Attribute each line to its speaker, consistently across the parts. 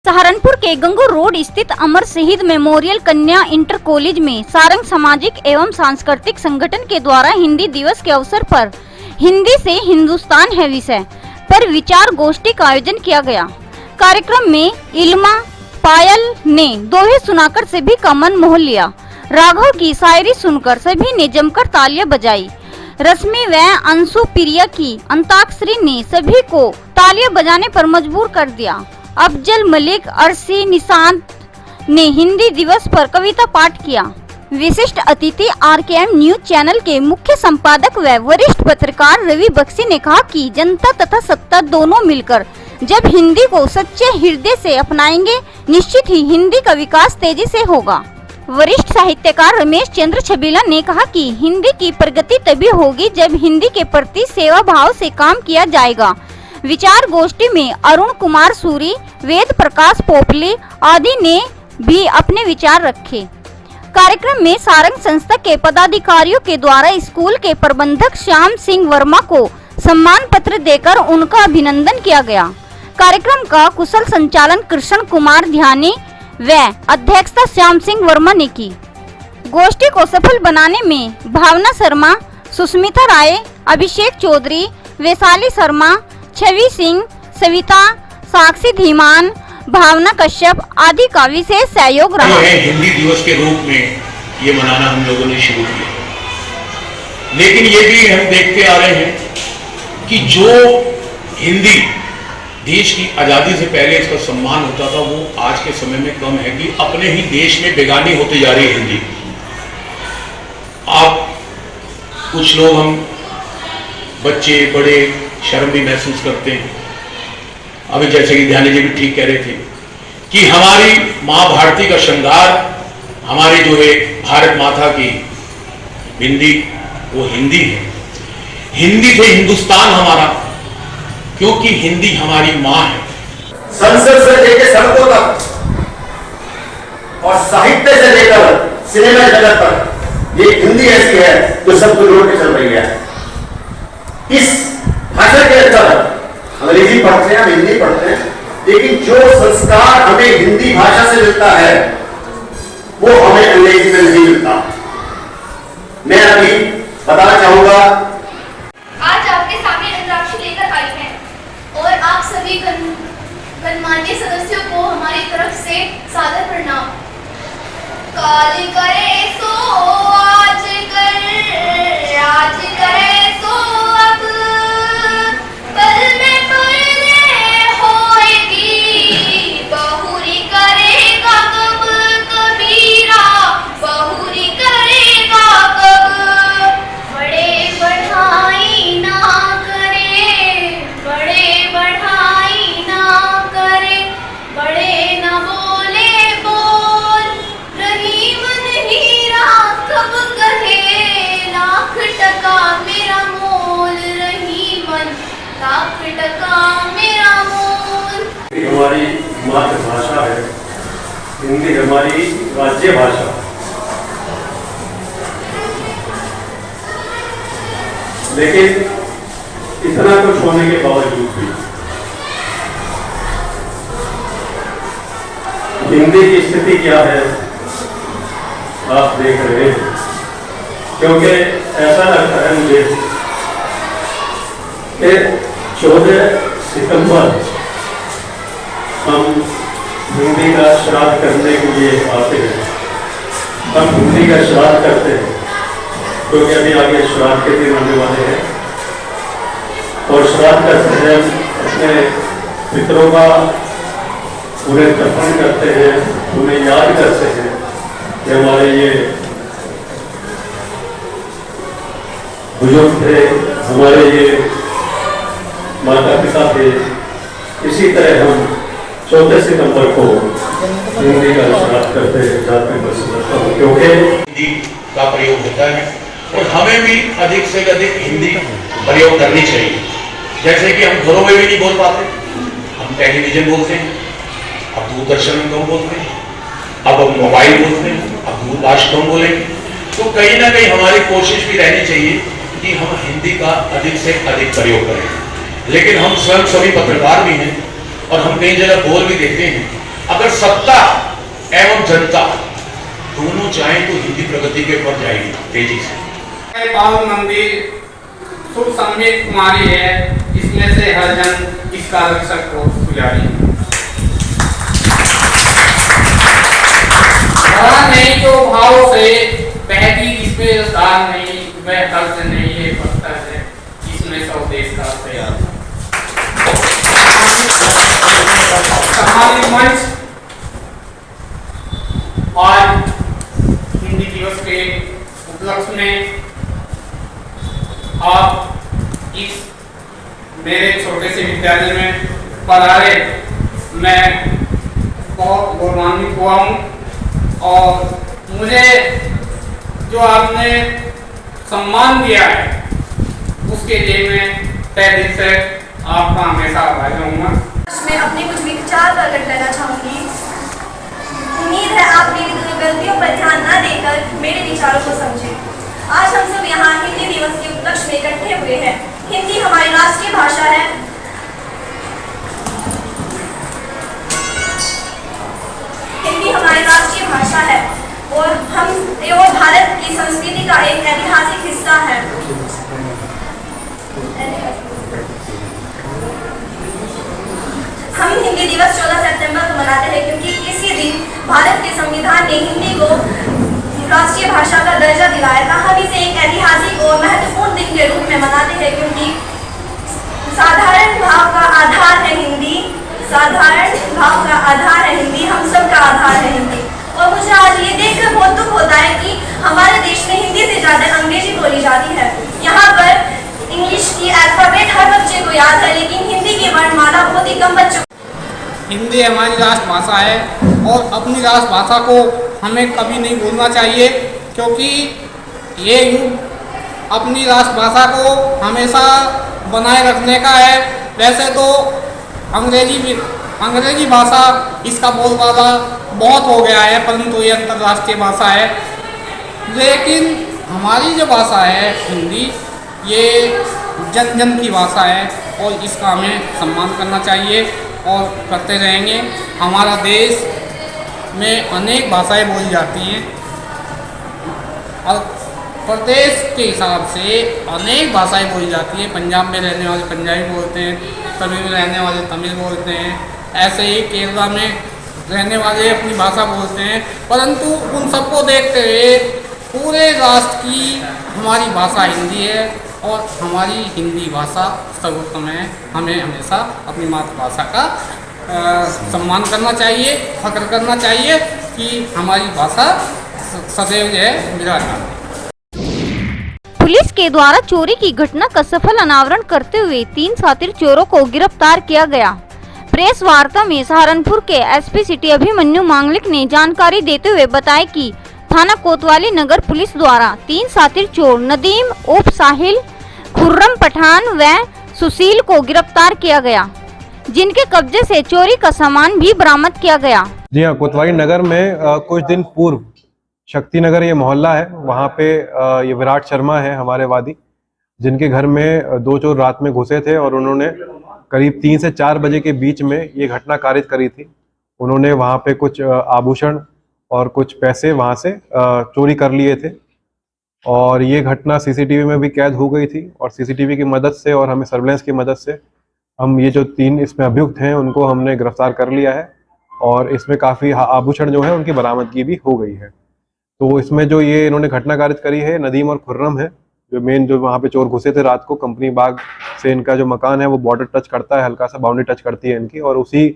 Speaker 1: सहारनपुर के गंगो रोड स्थित अमर शहीद मेमोरियल कन्या इंटर कॉलेज में सारंग सामाजिक एवं सांस्कृतिक संगठन के द्वारा हिंदी दिवस के अवसर पर हिंदी से हिंदुस्तान है विषय पर विचार गोष्ठी का आयोजन किया गया। कार्यक्रम में इल्मा पायल ने दोहे सुनाकर सभी का मन मोह लिया। राघव की शायरी सुनकर सभी ने जमकर तालियां बजाई। रश्मि व अंशु प्रिया की अंताक्षरी ने सभी को तालियां बजाने पर मजबूर कर दिया। अफजल मलिक, अर्शी, निशांत ने हिंदी दिवस पर कविता पाठ किया। विशिष्ट अतिथि आरकेएम न्यूज चैनल के मुख्य संपादक व वरिष्ठ पत्रकार रवि बख्शी ने कहा कि जनता तथा सत्ता दोनों मिलकर जब हिंदी को सच्चे हृदय से अपनाएंगे, निश्चित ही हिंदी का विकास तेजी से होगा। वरिष्ठ साहित्यकार रमेश चंद्र छबीला ने कहा कि हिंदी की प्रगति तभी होगी जब हिंदी के प्रति सेवा भाव से काम किया जाएगा। विचार गोष्ठी में अरुण कुमार सूरी, वेद प्रकाश पोपली आदि ने भी अपने विचार रखे। कार्यक्रम में सारंग संस्था के पदाधिकारियों के द्वारा स्कूल के प्रबंधक श्याम सिंह वर्मा को सम्मान पत्र देकर उनका अभिनंदन किया गया। कार्यक्रम का कुशल संचालन कृष्ण कुमार ध्यानी व अध्यक्षता श्याम सिंह वर्मा ने की। गोष्ठी को सफल बनाने में भावना शर्मा, सुष्मिता राय, अभिषेक चौधरी, वैशाली शर्मा, छवि सिंह, सविता, साक्षी धीमान, भावना कश्यप आदि का विशेष सहयोग रहा।
Speaker 2: हिंदी दिवस के रूप में ये मनाना हम लोगों ने शुरू किया, लेकिन ये भी हम देखते आ रहे हैं कि जो हिंदी देश की आजादी से पहले इसका सम्मान होता था वो आज के समय में कम है कि अपने ही देश में बेगानी होती जा रही है हिंदी। आप कुछ लोग, हम बच्चे बड़े शर्म भी महसूस करते हैं। अभी जैसे कि ध्यानी जी भी ठीक कह रहे थे कि हमारी मां भारती का श्रृंगार, हमारी जो है भारत माता की बिंदी, वो हिंदी है। हिंदी से हिंदुस्तान हमारा, क्योंकि हिंदी हमारी मां है।
Speaker 3: संसद से लेकर सड़कों तक और साहित्य से लेकर सिनेमा जगत तक ये हिंदी ऐसी है जो सबको जोड़ के चल रही है। इस भाषा के अंदर अंग्रेजी पढ़ते हैं, हम हिंदी पढ़ते हैं, लेकिन जो संस्कार हमें हिंदी भाषा से मिलता है वो हमें अंग्रेजी में नहीं मिलता। मैं अभी बताना चाहूंगा,
Speaker 4: आज आपके सामने रुद्राक्षी लेकर आई हैं और आप सभी गणमान्य सदस्यों को हमारी तरफ से सादर प्रणाम। काल करे सो आज करे सो अब, पल में तुलने होएगी, बहुरी करेगा कब कबीरा, बहुरी करेगा कब। बड़े बढ़ाई ना करे, बड़े बढ़ाई ना करे, बड़े न बोले बोल, रही मन हीरा कब कहे, लाख टका मेरा मोल, रही मन लाख टका मेरा मोल।
Speaker 3: हमारी मातृभाषा है हिंदी, हमारी राज्य भाषा। लेकिन इतना कुछ होने के बावजूद भी हिंदी की स्थिति क्या है आप देख रहे हैं। क्योंकि ऐसा लगता है मुझे कि 14 सितंबर हम हिंदी का श्राद्ध करने के लिए आते हैं। हम हिंदी का श्राद्ध करते हैं क्योंकि अभी आगे श्राद्ध के दिन आने वाले हैं और श्राद्ध करते हैं, अपने पितरों का उन्हें तर्पण करते हैं, उन्हें याद करते हैं कि हमारे ये बुजुर्ग थे, हमारे ये माता पिता थे। इसी तरह हम 14 सितंबर को हिंदी का श्राद्ध करते हैं, जाते मैं समझता हूँ, क्योंकि
Speaker 2: हिंदी का प्रयोग होता है और हमें भी अधिक से अधिक हिंदी प्रयोग करनी चाहिए। जैसे कि हम घरों में भी नहीं बोल पाते, हम टेलीविजन बोलते हैं, अब दूरदर्शन में कम बोलते हैं, अब हम मोबाइल बोलते हैं, अब दूरभाष कम बोलेंगे। तो कहीं ना कहीं हमारी कोशिश भी रहनी चाहिए कि हम हिंदी का अधिक से अधिक प्रयोग करें। लेकिन हम स्वयं सभी पत्रकार भी हैं और हम कई जगह बोल भी देते हैं अगर सत्ता एवं जनता दोनों चाहें तो हिंदी प्रगति के पर जाएगी तेजी से।
Speaker 5: पावन मंदिर शुभ संवेद कुमारी है, इसमें से हर जन इसका रक्षक को पुजारी। भरा नहीं जो भाव से बहती इसमें रसदार नहीं, वह कर्ज नहीं है पत्थर है, इसमें सब देश का प्यार। सामाजिक मंच आज हिंदी दिवस के उपलक्ष्य में आप इस मेरे छोटे से विद्यालय में पधारे, मैं बहुत गौरवान्वित हुआ हूँ और मुझे जो आपने सम्मान दिया है उसके लिए मैं तहे दिल से आपका हमेशा आभारी रहूँगा।
Speaker 4: मैं अपने कुछ विचार प्रकट करना चाहूंगी। उम्मीद है आप मेरी गलतियों पर ध्यान न देकर मेरे विचारों को समझें। आज हम सब यहाँ हिंदी दिवस के उपलक्ष्य में इकट्ठे हुए हैं। हिंदी हमारी राष्ट्रीय भाषा है। हिंदी हमारी राष्ट्रीय भाषा है और हम एवं भारत की संस्कृति का एक ऐतिहासिक हिस्सा है। हम हिंदी दिवस 14 सितंबर को मनाते हैं क्योंकि इसी दिन भारत के संविधान ने हिंदी को राष्ट्रीय भाषा का दर्जा दिलाया था। हम इसे एक ऐतिहासिक और महत्वपूर्ण दिन के रूप में मनाते हैं क्योंकि साधारण भाव का आधार है हिंदी। साधारण भाव का आधार है हिंदी, हम सब का आधार है हिंदी। और मुझे आज ये देखकर बहुत दुख होता है कि हमारे देश में हिंदी से ज़्यादा अंग्रेजी बोली जाती है। यहाँ पर इंग्लिश की अल्फाबेट हर बच्चे को याद है, लेकिन हिंदी की वर्णमाला बहुत ही कम बच्चों।
Speaker 5: हिंदी हमारी राष्ट्रभाषा है और अपनी राष्ट्रभाषा को हमें कभी नहीं भूलना चाहिए, क्योंकि ये युग अपनी राष्ट्रभाषा को हमेशा बनाए रखने का है। वैसे तो अंग्रेजी भाषा इसका बोलबाला बहुत हो गया है, परंतु ये अंतर्राष्ट्रीय भाषा है। लेकिन हमारी जो भाषा है हिंदी, ये जन जन की भाषा है और इसका हमें सम्मान करना चाहिए और करते रहेंगे। हमारा देश में अनेक भाषाएं बोली जाती हैं और प्रदेश के हिसाब से अनेक भाषाएं बोली जाती हैं। पंजाब में रहने वाले पंजाबी बोलते हैं, तमिल में रहने वाले तमिल बोलते हैं, ऐसे ही केरला में रहने वाले अपनी भाषा बोलते हैं। परंतु उन सबको देखते हुए पूरे राष्ट्र की हमारी भाषा हिंदी है और हमारी हिंदी भाषा सर्वोत्तम है। हमें हमेशा अपनी मातृभाषा का सम्मान करना चाहिए, फख्र करना चाहिए कि हमारी भाषा सदैव जो है विराजमान।
Speaker 1: पुलिस के द्वारा चोरी की घटना का सफल अनावरण करते हुए 3 शातिर चोरों को गिरफ्तार किया गया। प्रेस वार्ता में सहारनपुर के एसपी सिटी अभिमन्यु मांगलिक ने जानकारी देते हुए बताया कि थाना कोतवाली नगर पुलिस द्वारा 3 शातिर चोर नदीम उर्फ साहिल, खुर्रम पठान व सुशील को गिरफ्तार किया गया, जिनके कब्जे से चोरी का सामान भी बरामद किया गया।
Speaker 6: जी हाँ, कोतवाली नगर में कुछ दिन पूर्व शक्ति नगर ये मोहल्ला है, वहाँ पे ये विराट शर्मा है हमारे वादी, जिनके घर में 2 चोर रात में घुसे थे और उन्होंने करीब 3 से 4 बजे के बीच में ये घटना कारित करी थी। उन्होंने वहाँ पे कुछ आभूषण और कुछ पैसे वहाँ से चोरी कर लिए थे और ये घटना सीसीटीवी में भी कैद हो गई थी और सीसीटीवी की मदद से और हमें सर्वेलेंस की मदद से हम ये जो 3 इसमें अभियुक्त हैं उनको हमने गिरफ्तार कर लिया है और इसमें काफ़ी आभूषण जो है उनकी बरामदगी भी हो गई है। तो इसमें जो ये इन्होंने घटना कारित करी है नदीम और खुर्रम है, जो मेन जो वहाँ पे चोर घुसे थे रात को। कंपनी बाग से इनका जो मकान है वो बॉर्डर टच करता है, हल्का सा बाउंड्री टच करती है इनकी, और उसी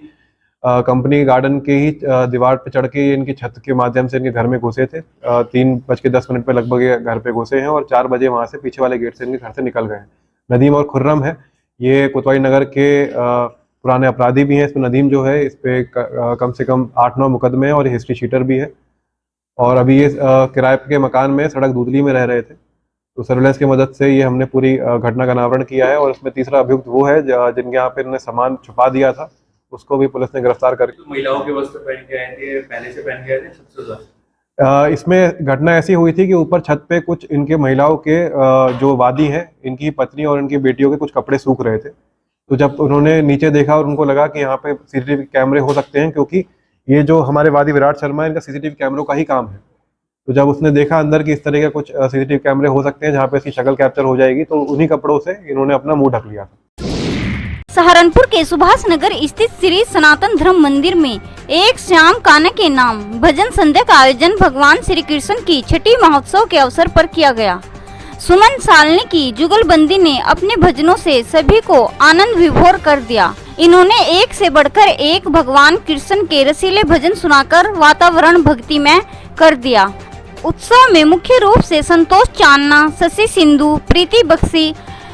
Speaker 6: कंपनी गार्डन के ही दीवार पे चढ़ के इनकी छत के माध्यम से इनके घर में घुसे थे। 3:10 पे लगभग ये घर पे घुसे हैं और 4 बजे वहाँ से पीछे वाले गेट से इनके घर से निकल गए हैं। नदीम और खुर्रम है, ये कोतवाली नगर के पुराने अपराधी भी हैं। इसमें नदीम जो है इस पे कम से कम 8-9 मुकदमे हैं और हिस्ट्री शीटर भी है और अभी ये किराए के मकान में सड़क दूधली में रह रहे थे। तो सर्वेलेंस की मदद से ये हमने पूरी घटना का अनावरण किया है और इसमें तीसरा अभियुक्त वो है जिनके यहाँ पे इन्होंने सामान छुपा दिया था, उसको भी पुलिस ने गिरफ्तार कर।
Speaker 7: महिलाओं के वस्त्र पहन के आए थे, पहले से पहन के आए थे सबसे।
Speaker 6: इसमें घटना ऐसी हुई थी कि ऊपर छत पे कुछ इनके महिलाओं के जो वादी हैं, इनकी पत्नी और इनकी बेटियों के कुछ कपड़े सूख रहे थे। तो जब उन्होंने नीचे देखा और उनको लगा कि यहाँ पे सीसीटीवी कैमरे हो सकते हैं, क्योंकि ये जो हमारे वादी विराट शर्मा है, इनका सीसीटीवी कैमरों का ही काम है। तो जब उसने देखा अंदर कि इस तरह के कुछ सीसीटीवी कैमरे हो सकते हैं जहाँ पे इसकी शक्ल कैप्चर हो जाएगी, तो उन्हीं कपड़ों से इन्होंने अपना मुंह ढक लिया था।
Speaker 1: सहारनपुर के सुभाष नगर स्थित श्री सनातन धर्म मंदिर में एक श्याम कान्हा के नाम भजन संध्या का आयोजन भगवान श्री कृष्ण की छठी महोत्सव के अवसर पर किया गया। सुमन सालनी की जुगलबंदी ने अपने भजनों से सभी को आनंद विभोर कर दिया। इन्होंने एक से बढ़कर एक भगवान कृष्ण के रसीले भजन सुनाकर वातावरण भक्तिमय कर दिया। उत्सव में मुख्य रूप से संतोष चांदना, शशि सिंधु, प्रीति बख्शी,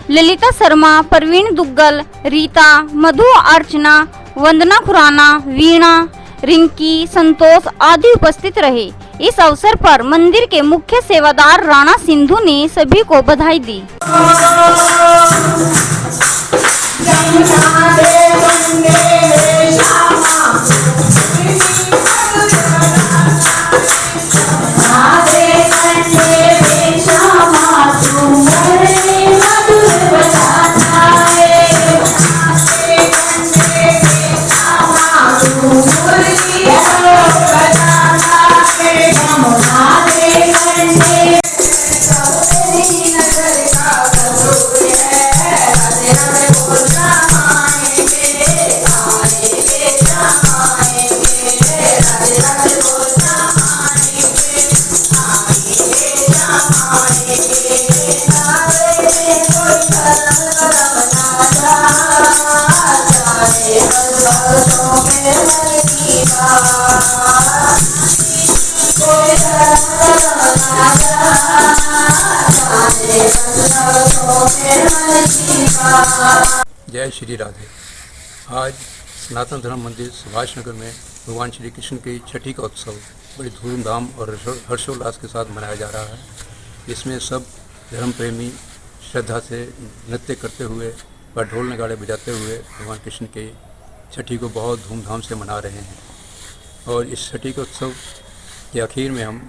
Speaker 1: ललिता शर्मा, प्रवीण दुग्गल, रीता, मधु अर्चना, वंदना खुराना, वीणा, रिंकी, संतोष आदि उपस्थित रहे। इस अवसर पर मंदिर के मुख्य सेवादार राणा सिंधु ने सभी को बधाई दी।
Speaker 8: जय श्री राधे। आज सनातन धर्म मंदिर सुभाष नगर में भगवान श्री कृष्ण की छठी का उत्सव बड़ी धूमधाम और हर्षोल्लास के साथ मनाया जा रहा है। इसमें सब धर्म प्रेमी श्रद्धा से नृत्य करते हुए व ढोल नगाड़े बजाते हुए भगवान कृष्ण की छठी को बहुत धूमधाम से मना रहे हैं। और इस छठी के उत्सव के आखिर में हम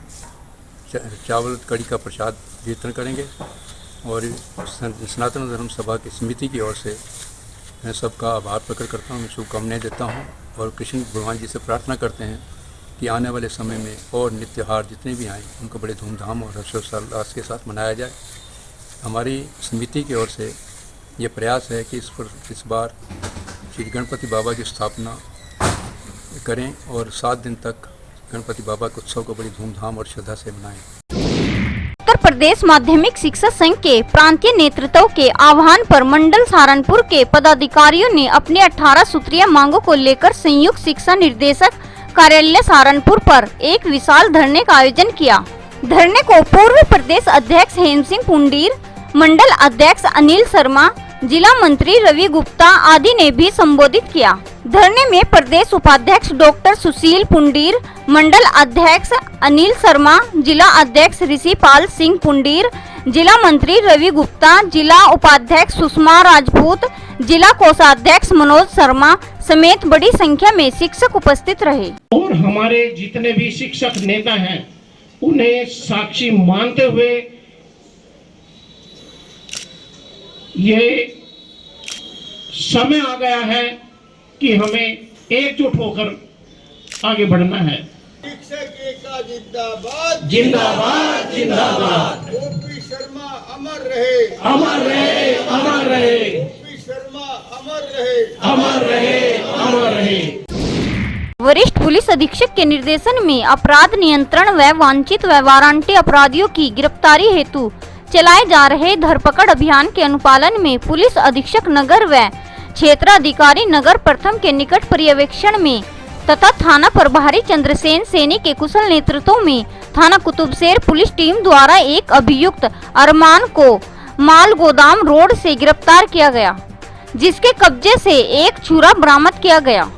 Speaker 8: चावल कड़ी का प्रसाद वितरण करेंगे। और सनातन धर्म सभा की समिति की ओर से मैं सबका आभार प्रकट करता हूँ, शुभकामनाएं देता हूँ और कृष्ण भगवान जी से प्रार्थना करते हैं कि आने वाले समय में और नित्य त्योहार जितने भी आएँ उनको बड़े धूमधाम और हर्षोल्लास के साथ मनाया जाए। हमारी समिति की ओर से ये प्रयास है कि इस बार श्री गणपति बाबा की स्थापना करें और 7 दिन तक गणपति बाबा के उत्सव को बड़ी धूमधाम और श्रद्धा से मनाएं।
Speaker 1: उत्तर प्रदेश माध्यमिक शिक्षा संघ के प्रांतीय नेतृत्व के आह्वान पर मंडल सहारनपुर के पदाधिकारियों ने अपनी 18 सूत्रीय मांगों को लेकर संयुक्त शिक्षा निर्देशक कार्यालय सहारनपुर पर एक विशाल धरने का आयोजन किया। धरने को पूर्व प्रदेश अध्यक्ष हेम सिंह पुंडीर, मंडल अध्यक्ष अनिल शर्मा, जिला मंत्री रवि गुप्ता आदि ने भी संबोधित किया। धरने में प्रदेश उपाध्यक्ष डॉक्टर सुशील पुंडीर, मंडल अध्यक्ष अनिल शर्मा, जिला अध्यक्ष ऋषिपाल सिंह पुंडीर, जिला मंत्री रवि गुप्ता, जिला उपाध्यक्ष सुषमा राजपूत, जिला कोषाध्यक्ष मनोज शर्मा समेत बड़ी संख्या में शिक्षक उपस्थित रहे।
Speaker 9: और हमारे जितने भी शिक्षक नेता हैं उन्हें साक्षी मानते हुए ये समय आ गया है कि हमें एकजुट होकर आगे बढ़ना है।
Speaker 10: शिक्षक एकता जिंदाबाद
Speaker 9: जिंदाबाद जिंदाबाद।
Speaker 10: ओपी शर्मा अमर रहे,
Speaker 9: अमर रहे, अमर रहे।
Speaker 10: ओपी शर्मा अमर रहे,
Speaker 9: अमर रहे, अमर रहे।
Speaker 1: वरिष्ठ पुलिस अधीक्षक के निर्देशन में अपराध नियंत्रण व वांछित व वारंटी अपराधियों की गिरफ्तारी हेतु चलाए जा रहे धरपकड़ अभियान के अनुपालन में पुलिस अधीक्षक नगर व क्षेत्राधिकारी नगर प्रथम के निकट पर्यवेक्षण में तथा थाना प्रभारी चंद्रसेन सैनी के कुशल नेतृत्व में थाना कुतुबशेर पुलिस टीम द्वारा एक अभियुक्त अरमान को माल गोदाम रोड से गिरफ्तार किया गया, जिसके कब्जे से एक छुरा बरामद किया गया।